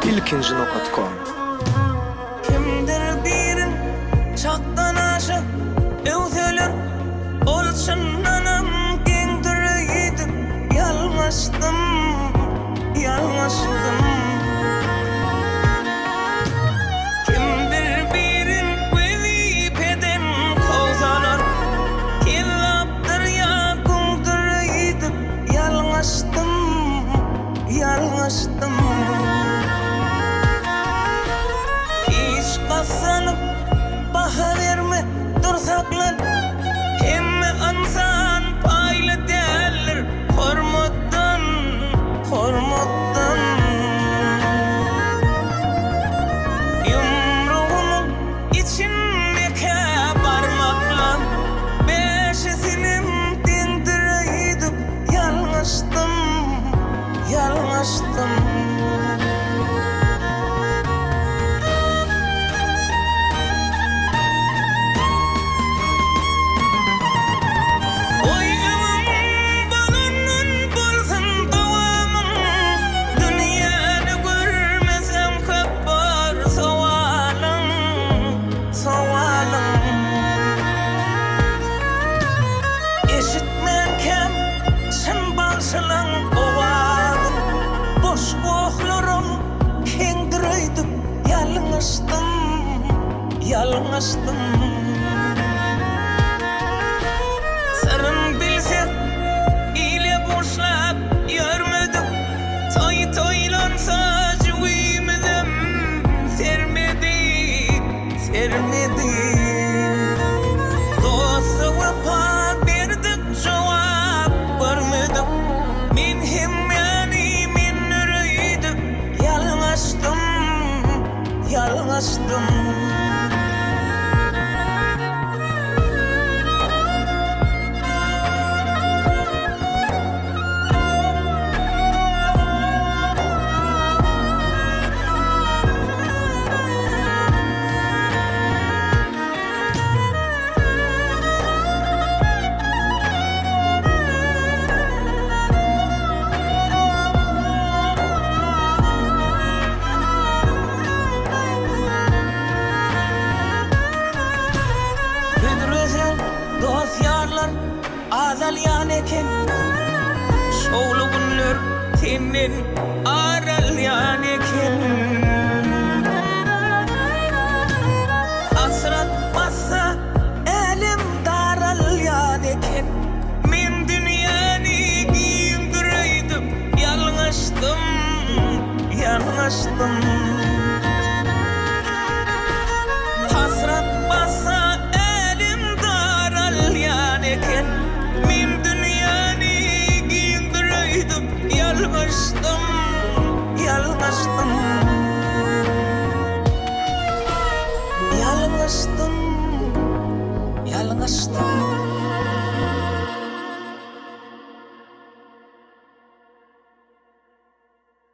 ilkinci.com. Kimdir birin çaktan aşık öwseler olşundanam kengdir yitip yalmıştım Kimdir birin vazifeden kovsalar kellapdır ya kungdir yitip yalmıştım Hiç kaslanıp baha verme dursaklar Hemme insan paylı değerler hormatdan Yumruğumun içindeki parmakla beşisinim dindireydim yalmıştım Yalmıştım Sırrın bilsek ile boşlap yürmedim Toylansa cüveymedim Sermedik Dostu vapa verdik cevap vermedim Min himmani min nüreydim Yalmıştım Dosyarlar azal yaneken Şoğlu günler senin